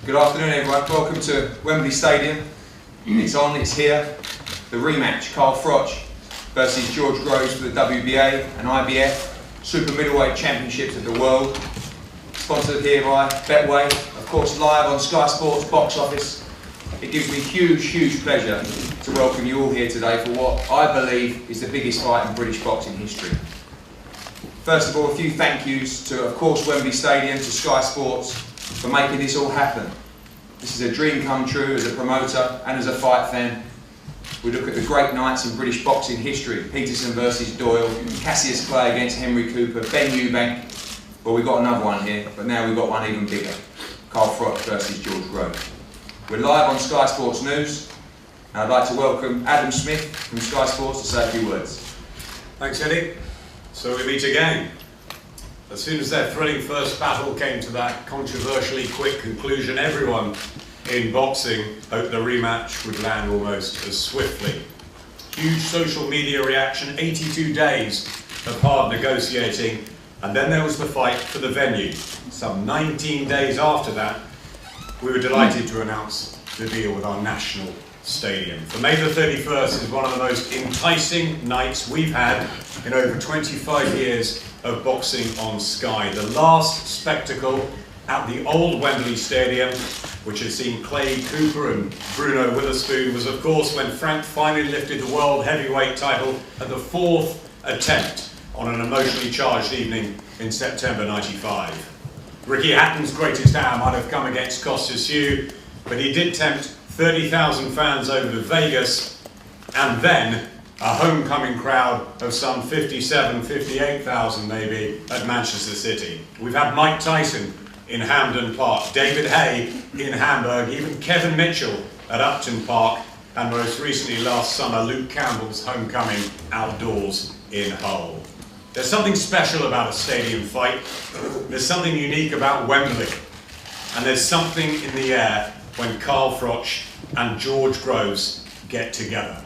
Good afternoon everyone, welcome to Wembley Stadium. It's on, it's here. The rematch, Carl Froch versus George Groves for the WBA and IBF Super Middleweight Championships of the World. Sponsored here by Betway, of course live on Sky Sports box office. It gives me huge pleasure to welcome you all here today for what I believe is the biggest fight in British boxing history. First of all, a few thank yous to, of course, Wembley Stadium, to Sky Sports for making this all happen. This is a dream come true as a promoter and as a fight fan. We look at the great nights in British boxing history: Peterson versus Doyle, Cassius Clay against Henry Cooper, Ben Eubank. Well, we've got another one here, but now we've got one even bigger: Carl Froch versus George Groves. We're live on Sky Sports News, and I'd like to welcome Adam Smith from Sky Sports to say a few words. Thanks, Eddie. So we meet again. As soon as their thrilling first battle came to that controversially quick conclusion, everyone in boxing hoped the rematch would land almost as swiftly. Huge social media reaction, 82 days of hard negotiating, and then there was the fight for the venue. Some 19 days after that, we were delighted to announce the deal with our national stadium. For May the 31st is one of the most enticing nights we've had in over 25 years of boxing on Sky. The last spectacle at the old Wembley Stadium, which had seen Clay Cooper and Bruno Witherspoon, was of course when Frank finally lifted the world heavyweight title at the 4th attempt on an emotionally charged evening in September '95. Ricky Hatton's greatest hour might have come against Costas Hugh, but he did tempt 30,000 fans over to Vegas, and then a homecoming crowd of some 57, 58,000 maybe at Manchester City. We've had Mike Tyson in Hampden Park, David Hay in Hamburg, even Kevin Mitchell at Upton Park, and most recently last summer Luke Campbell's homecoming outdoors in Hull. There's something special about a stadium fight. There's something unique about Wembley, and there's something in the air when Carl Froch and George Groves get together.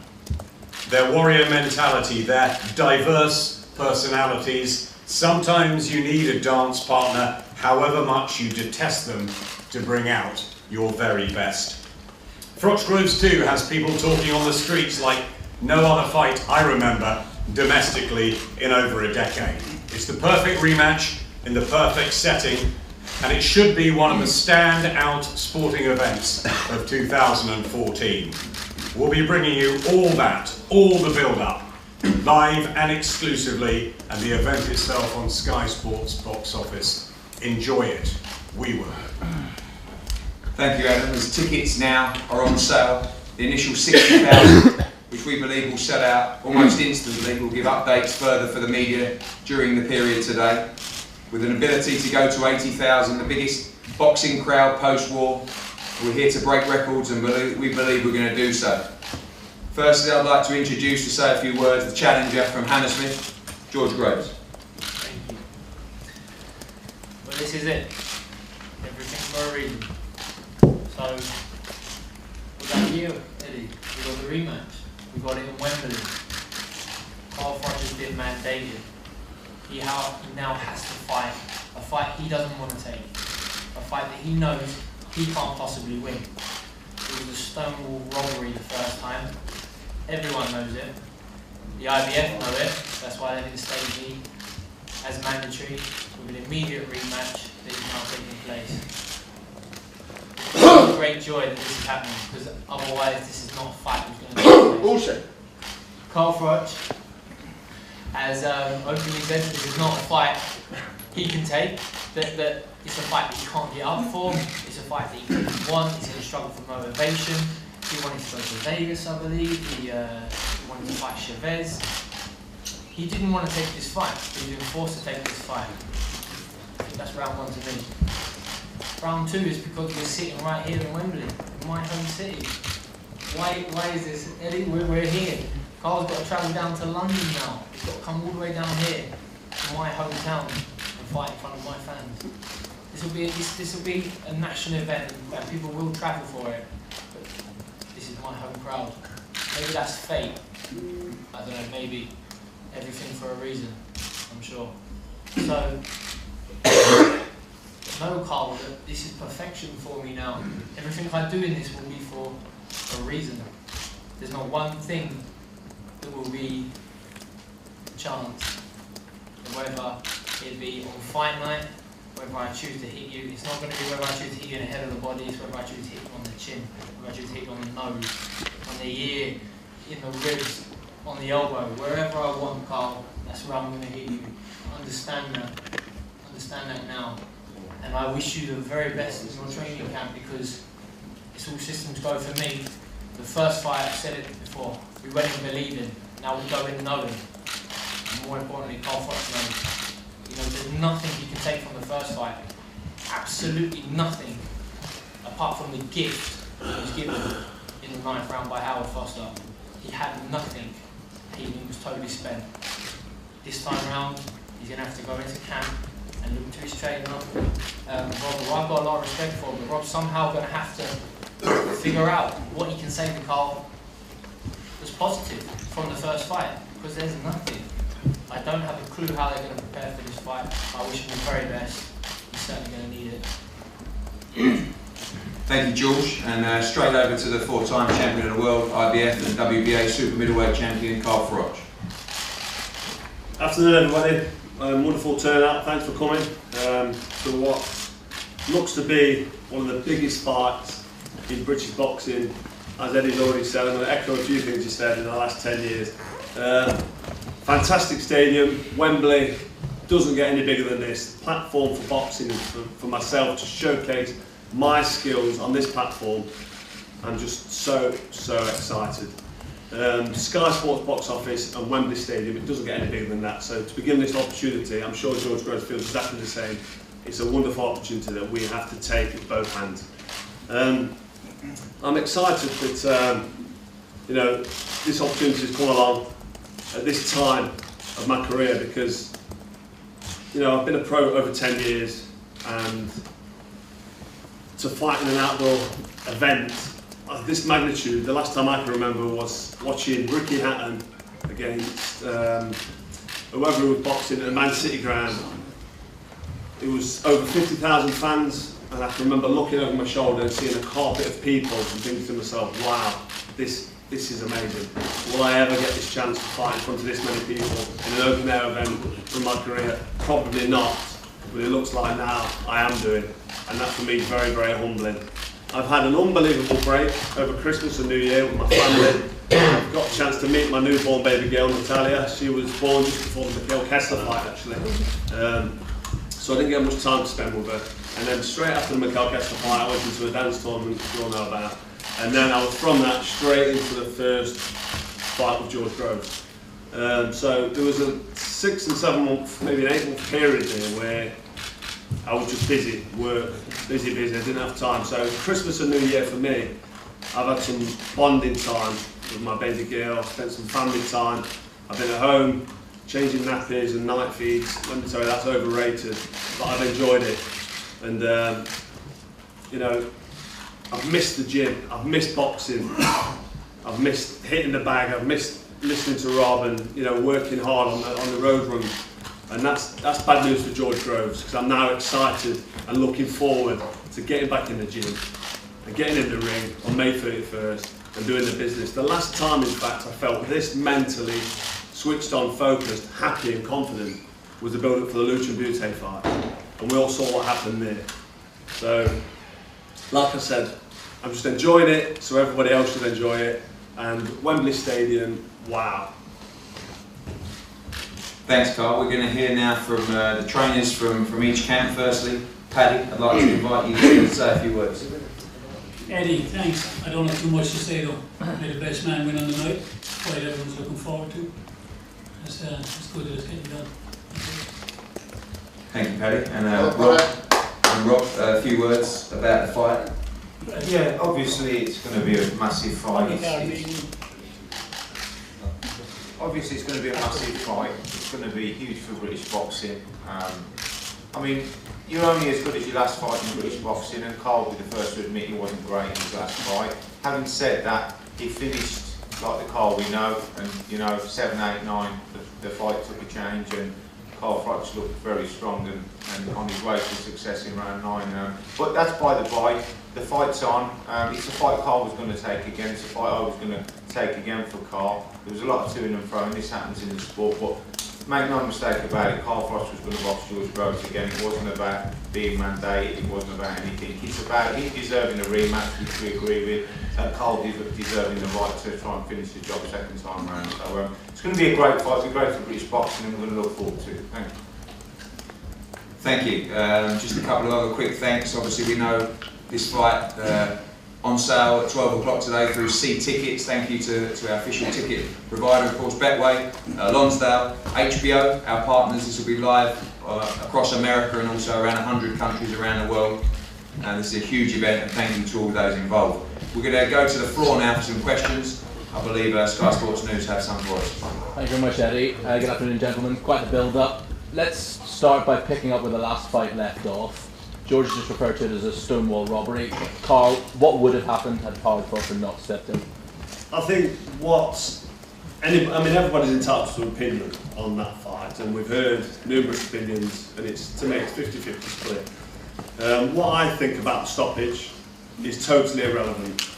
Their warrior mentality, their diverse personalities. Sometimes you need a dance partner, however much you detest them, to bring out your very best. Froch Groves too has people talking on the streets like no other fight I remember domestically in over a decade. It's the perfect rematch in the perfect setting, and it should be one of the stand-out sporting events of 2014. We'll be bringing you all that, all the build-up, live and exclusively, and the event itself on Sky Sports box office. Enjoy it. We will. Thank you, Adam. As tickets now are on sale, the initial 60,000, which we believe will sell out almost instantly. We'll give updates further for the media during the period today. With an ability to go to 80,000, the biggest boxing crowd post-war. We're here to break records, and we believe we're going to do so. Firstly, I'd like to introduce, to say a few words, the challenger from Hammersmith, George Groves. Thank you. Well, this is it. Everything for a reason. So, what about you, Eddie? We got the rematch. We got it in Wembley. Carl Froch has been mandated. He now has to fight a fight he doesn't want to take, a fight that he knows he can't possibly win. It was a stonewall robbery the first time. Everyone knows it. The IBF know it. That's why they didn't stage me as mandatory, with an immediate rematch that is now taking place. It's a great joy that this is happening, because otherwise this is not a fight that's going to take place. Also, Carl Froch, as openly said, this is not a fight he can take, that it's a fight that he can't get up for, it's a fight that he doesn't want, he's going to struggle for motivation. He wanted to go to Vegas, I believe, he wanted to fight Chavez. He didn't want to take this fight, but he's been forced to take this fight. I think that's round 1 to me. Round 2 is because we're sitting right here in Wembley, in my home city. Why is this, Eddie? We're here. Carl's got to travel down to London now. He's got to come all the way down here to my hometown and fight in front of my fans. This will be a national event, and people will travel for it. But this is my home crowd. Maybe that's fate. I don't know. Maybe everything for a reason. I'm sure. So know, Carl, that this is perfection for me now. Everything I do in this will be for a reason. There's not one thing that will be chance. Whether it be on fight night, whether I choose to hit you, it's not going to be whether I choose to hit you in the head of the body, it's whether I choose to hit you on the chin, whether I choose to hit you on the nose, on the ear, in the ribs, on the elbow, wherever I want, Carl, that's where I'm going to hit you. Understand that. Understand that now. And I wish you the very best in your training camp, because it's all systems go for me. The first fight, I've said it before, we went in believing, now we go in knowing. And more importantly, Carl FROCH knows. You know, there's nothing you can take from the first fight. Absolutely nothing, apart from the gift that was given in the 9th round by Howard Foster. He had nothing. He was totally spent. This time round, he's going to have to go into camp and look to his trainer, Rob, who I've got a lot of respect for, but Rob's somehow going to have to figure out what he can say to Carl that's positive from the first fight, because there's nothing. I don't have a clue how they're going to prepare for this fight. I wish him the very best. He's certainly going to need it. Thank you, George. And straight over to the 4-time champion of the world, IBF and WBA super middleweight champion, Carl FROCH. Afternoon, everybody. Wonderful turnout. Thanks for coming to what looks to be one of the biggest fights in British boxing. As Eddie's already said, I'm going to echo a few things he said in the last 10 years. Fantastic stadium, Wembley, doesn't get any bigger than this. Platform for boxing, for myself to showcase my skills on this platform. I'm just so excited. Sky Sports box office and Wembley Stadium, it doesn't get any bigger than that. So to begin this opportunity, I'm sure George Groves feels exactly the same. It's a wonderful opportunity that we have to take with both hands. I'm excited that you know, this opportunity has come along at this time of my career, because you know, I've been a pro over 10 years, and to fight in an outdoor event of this magnitude, the last time I can remember was watching Ricky Hatton against whoever was boxing at a Man City ground. It was over 50,000 fans, and I can remember looking over my shoulder and seeing a carpet of people and thinking to myself, wow, this is amazing. Will I ever get this chance to fight in front of this many people in an open air event from my career? Probably not, but it looks like now I am doing, and that for me is very humbling. I've had an unbelievable break over Christmas and New Year with my family. I've got a chance to meet my newborn baby girl, Natalia. She was born just before the Mikhail Kessler fight, actually. So I didn't get much time to spend with her. And then straight after the Mikhail Kessler fight, I went into a dance tournament, you all know about. And then I was from that straight into the first fight with George Groves. So there was a 6 and 7 month, maybe an 8 month period there where I was just busy, work, busy, I didn't have time. So Christmas and New Year for me, I've had some bonding time with my baby girl, spent some family time. I've been at home, changing nappies and night feeds. Let me tell you, that's overrated, but I've enjoyed it. And you know, I've missed the gym, I've missed boxing, I've missed hitting the bag, I've missed listening to Rob and, you know, working hard on the road run. And that's bad news for George Groves, because I'm now excited and looking forward to getting back in the gym and getting in the ring on May 31st and doing the business. The last time, in fact, I felt this mentally switched on, focused, happy and confident was the build-up for the Lucha and Butte fight. And we all saw what happened there. So, like I said, I'm just enjoying it, so everybody else should enjoy it. And Wembley Stadium, wow. Thanks, Carl. We're going to hear now from the trainers from each camp. Firstly, Paddy, I'd like to invite you to say a few words. Eddie, thanks. I don't have too much to say though. May the best man win on the night. Fight everyone's looking forward to. It's good that it's getting done. Thank you, Paddy. And Rob, a few words about the fight. Yeah, obviously it's going to be a massive fight. Obviously it's going to be a massive fight. It's going to be huge for British boxing. I mean, you're only as good as your last fight in British boxing, and Carl will be the first to admit he wasn't great in his last fight. Having said that, he finished like the Carl we know, and you know, 7, 8, 9, the fight took a change, and Carl FROCH looked very strong and and on his way to success in round 9. But that's by the by. The fight's on. It's a fight Carl was going to take again. It's a fight I was going to take again for Carl. There was a lot of to and fro, and this happens in the sport. But make no mistake about it, Carl Froch was going to box George Groves again. It wasn't about being mandated. It wasn't about anything. It's about him deserving a rematch, which we agree with. Carl deserving the right to try and finish the job second time round. So it's going to be a great fight. It's going to be great for British boxing, and we're going to look forward to it. Thank you. Thank you. Just a couple of other quick thanks. Obviously, we know this fight on sale at 12 o'clock today through C Tickets. Thank you to our official ticket provider, of course, Betway, Lonsdale, HBO, our partners. This will be live across America and also around 100 countries around the world. This is a huge event, and thank you to all those involved. We're going to go to the floor now for some questions. I believe Sky Sports News have some for us. Thank you very much, Eddie. Good afternoon, gentlemen. Quite the build-up. Let's start by picking up where the last fight left off. George just referred to it as a stonewall robbery. Carl, what would have happened had Carl Crawford not stepped in? I think everybody's entitled to an opinion on that fight, and we've heard numerous opinions, and to me it's 50-50 split. What I think about the stoppage is totally irrelevant.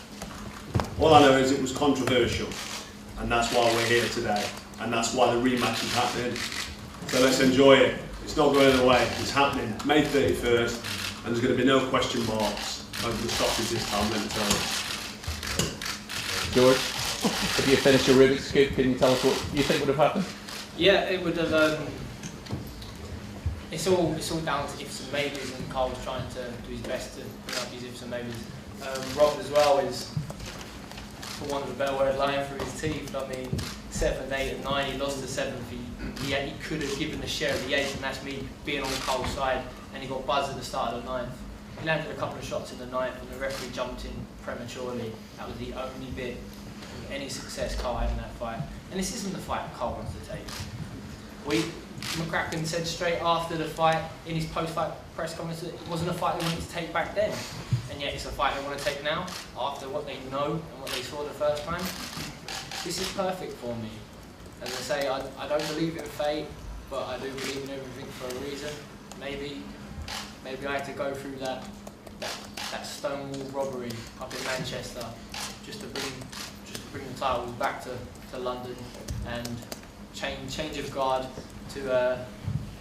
All I know is it was controversial, and that's why we're here today, and that's why the rematch is happening. So let's enjoy it. It's not going away. It's happening May 31st, and there's going to be no question marks over the stoppage this time, let me tell you. George, if you finish your Rubik's Cube, can you tell us what you think would have happened? Yeah, it would have. It's all down to ifs and maybes, and Carl was trying to do his best to bring up these ifs and maybes. Rob as well is, for want of a better word, lying through his teeth. I mean, 7, 8 and 9, he lost the 7th. He could have given the share of the 8th, and that's me being on Carl's side, and he got buzzed at the start of the 9th. He landed a couple of shots in the 9th, and the referee jumped in prematurely. That was the only bit of any success Carl had in that fight. And this isn't the fight Carl wants to take. McCracken said straight after the fight, in his post-fight press conference, that it wasn't a fight they wanted to take back then. And yet it's a fight they want to take now, after what they know and what they saw the first time. This is perfect for me. As I say, I don't believe in fate, but I do believe in everything for a reason. Maybe I had to go through that stonewall robbery up in Manchester just to bring the title back to London, and change of guard to the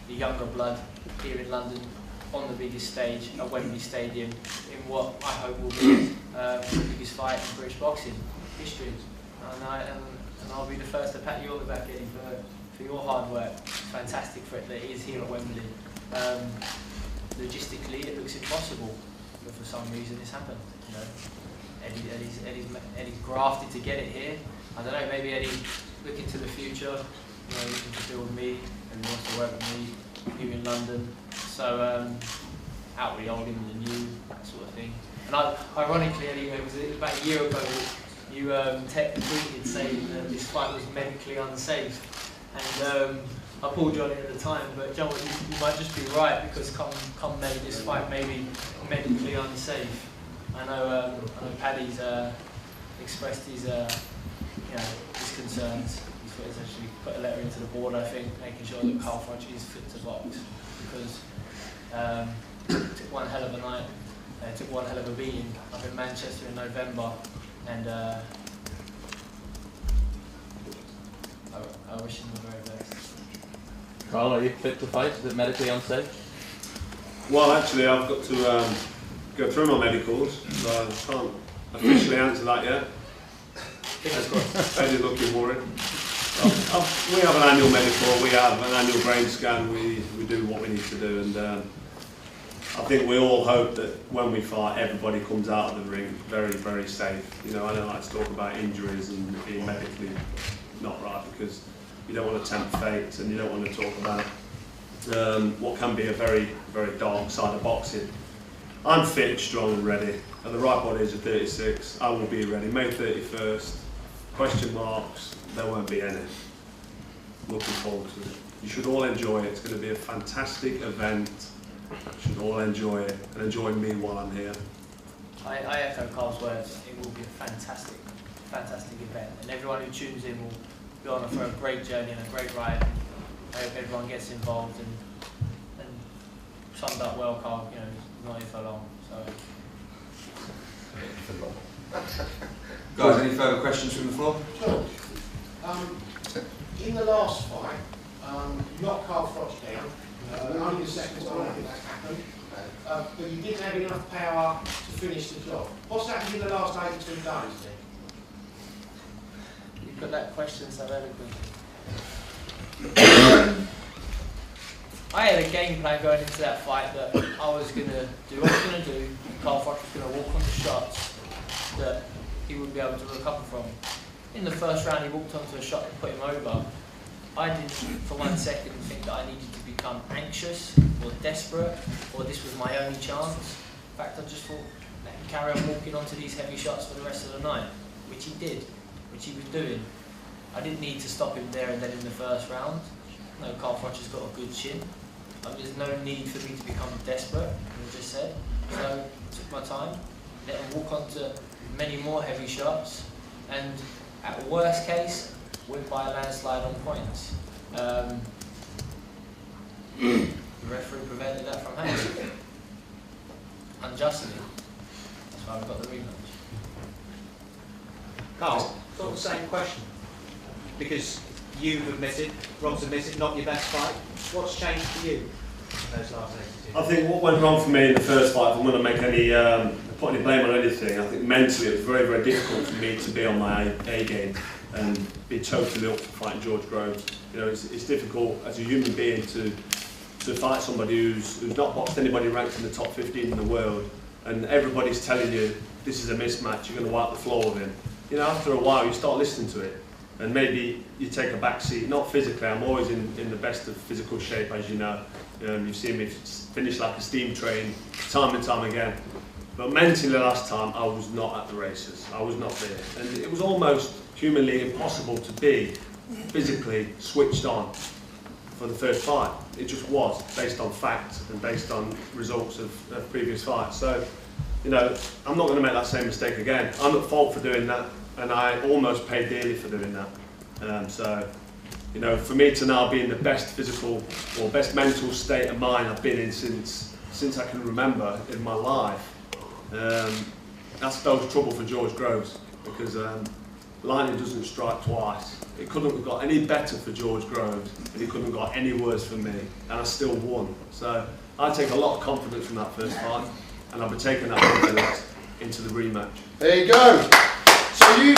younger blood here in London on the biggest stage at Wembley Stadium in what I hope will be the biggest fight in British boxing history. And I'll be the first to pat you on the back, Eddie, for your hard work. It's fantastic for it that it is here at Wembley. Logistically, it looks impossible, but for some reason it's happened. You know, Eddie's grafted to get it here. I don't know, maybe Eddie looking to the future, you know, looking to build me, and he wants to work with me here in London. So out with the old, in the new, that sort of thing. And ironically, Eddie, it was about a year ago that you tweeted saying that this fight was medically unsafe, and I pulled you on it at the time. But John, you might just be right, because come May, this fight may be medically unsafe. I know Paddy's expressed his his concerns. He's actually put a letter into the board, I think, making sure that Carl Froch is fit to box, because it took one hell of a night. It took one hell of a beating up in Manchester in November, and I wish him the very best. Carl, are you fit to fight? Is it medically unsafe? Well, actually, I've got to go through my medicals, so I can't officially answer that yet. Eddie's looking worried. We have an annual medical, we have an annual brain scan, we do what we need to do, and I think we all hope that when we fight, everybody comes out of the ring very, very safe. You know, I don't like to talk about injuries and being medically not right, because you don't want to tempt fate, and you don't want to talk about what can be a very, very dark side of boxing. I'm fit, strong and ready. At the ripe old age of 36, I will be ready. May 31st, question marks, there won't be any. Looking forward to it. You should all enjoy it. It's going to be a fantastic event. You should all enjoy it, and enjoy me while I'm here. I echo Carl's words. It will be a fantastic, fantastic event, and everyone who tunes in will be on for a great journey and a great ride. I hope everyone gets involved and summed up well, Carl. You know, he's not here for long. So. Guys, any further questions from the floor? George, in the last fight, you knocked Carl FROCH down, only the second time I think that happened, but you didn't have enough power to finish the job. What's happened in the last 82 days then? You put that question so eloquently. I had a game plan going into that fight that I was going to do what I was going to do. Carl FROCH was going to walk on the shots that he would be able to recover from. In the first round, he walked onto a shot that put him over. I didn't for 1 second think that I needed to become anxious or desperate, or this was my only chance. In fact, I just thought, let him carry on walking onto these heavy shots for the rest of the night, which he did, which he was doing. I didn't need to stop him there and then in the first round. No, Carl FROCH has got a good chin. There's no need for me to become desperate, as I just said. So I took my time, let him walk onto many more heavy shots, and at worst case, win by a landslide on points. The referee prevented that from happening. Unjustly. That's why we've got the rematch. Carl, got the same question. Because you've admitted, Rob's admitted, not your best fight. What's changed for you in those last 82? I think what went wrong for me in the first fight, if I'm going to make any, put any blame on anything, I think mentally it was very, very difficult for me to be on my A game and be totally up for fighting George Groves. You know, it's difficult as a human being to fight somebody who's not boxed anybody ranked in the top 15 in the world, and everybody's telling you this is a mismatch, you're going to wipe the floor with him. You know, after a while you start listening to it, and maybe you take a back seat. Not physically, I'm always in the best of physical shape, as you know. You've seen me finish like a steam train time and time again. But mentally last time I was not at the races, I was not there. And it was almost humanly impossible to be physically switched on for the first fight. It just was, based on fact and based on results of previous fights. So, you know, I'm not going to make that same mistake again. I'm at fault for doing that, and I almost paid dearly for doing that. So, you know, for me to now be in the best physical or best mental state of mind I've been in since I can remember in my life, that spells trouble for George Groves, because lightning doesn't strike twice. It couldn't have got any better for George Groves, and it couldn't have got any worse for me, and I still won. So I take a lot of confidence from that first fight, and I'll be taking that confidence into the rematch. There you go. So you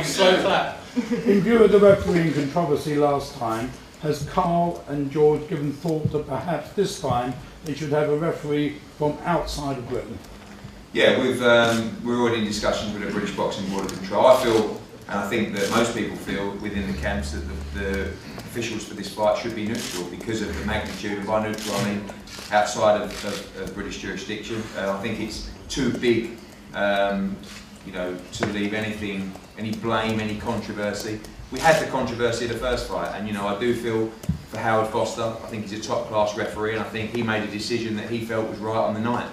Slow clap. In view of the refereeing controversy last time, has Carl and George given thought that perhaps this time they should have a referee from outside of Britain? Yeah, we're already in discussions with the British Boxing Board of Control. I feel, and I think that most people feel within the camps, that the officials for this fight should be neutral because of the magnitude. And by neutral, I mean outside of British jurisdiction. I think it's too big, you know, to leave anything, any blame, any controversy. We had the controversy of the first fight, and you know, I do feel for Howard Foster. I think he's a top-class referee, and I think he made a decision that he felt was right on the night.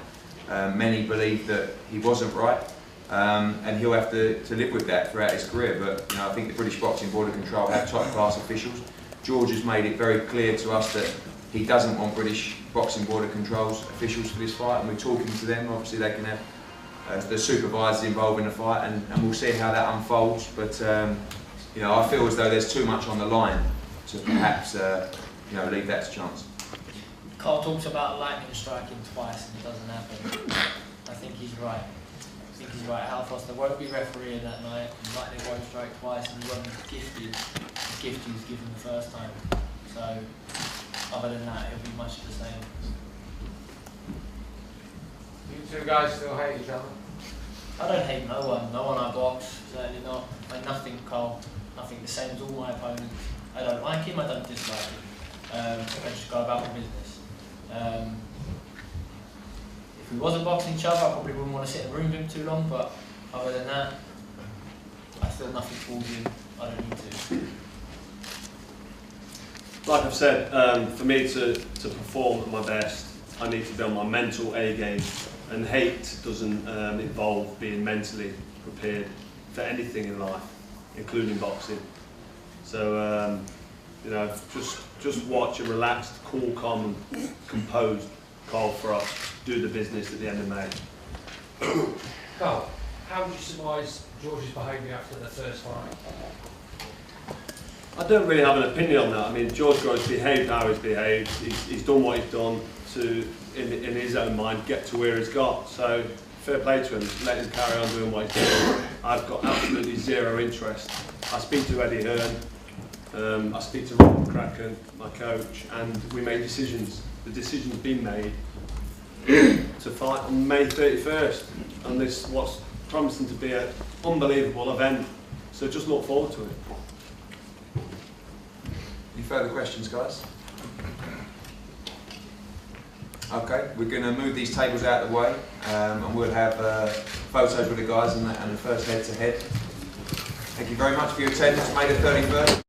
Many believe that he wasn't right, and he'll have to live with that throughout his career. But you know, I think the British Boxing Board of Control have top-class officials. George has made it very clear to us that he doesn't want British Boxing Board of Control's officials for this fight, and we're talking to them. Obviously, they can have the supervisors involved in the fight, and we'll see how that unfolds. But you know, I feel as though there's too much on the line to perhaps you know, leave that to chance. Carl talks about lightning striking twice and it doesn't happen. I think he's right. I think he's right. Hal Foster won't be refereeing that night, and lightning won't strike twice, and he won't be gifted the gift he was given the first time. So, other than that, it'll be much the same. You two guys still hate each other? I don't hate no one. No one I box, certainly not. Like nothing, Carl. Nothing. The same as all my opponents. I don't like him, I don't dislike him. I just go about my business. If we wasn't boxing each other, I probably wouldn't want to sit in a room with him too long, but other than that, I feel nothing towards him. I don't need to. Like I've said, for me to perform at my best, I need to be on my mental A game, and hate doesn't involve being mentally prepared for anything in life, including boxing. So You know, just watch a relaxed, cool, calm, and composed Carl FROCH do the business at the end of May. Carl, how would you surmise George's behaviour after the first fight? I don't really have an opinion on that. I mean, George Groves behaved how he's behaved. He's done what he's done to, in his own mind, get to where he's got. So, fair play to him. Let him carry on doing what he's doing. I've got absolutely zero interest. I speak to Eddie Hearn, I speak to Rob McCracken, my coach, and we made decisions. The decision's been made to fight on May 31st, and this what's promising to be an unbelievable event. So just look forward to it. Any further questions, guys? Okay, we're going to move these tables out of the way, and we'll have photos with the guys and the first head-to-head. Thank you very much for your attendance, May the 31st.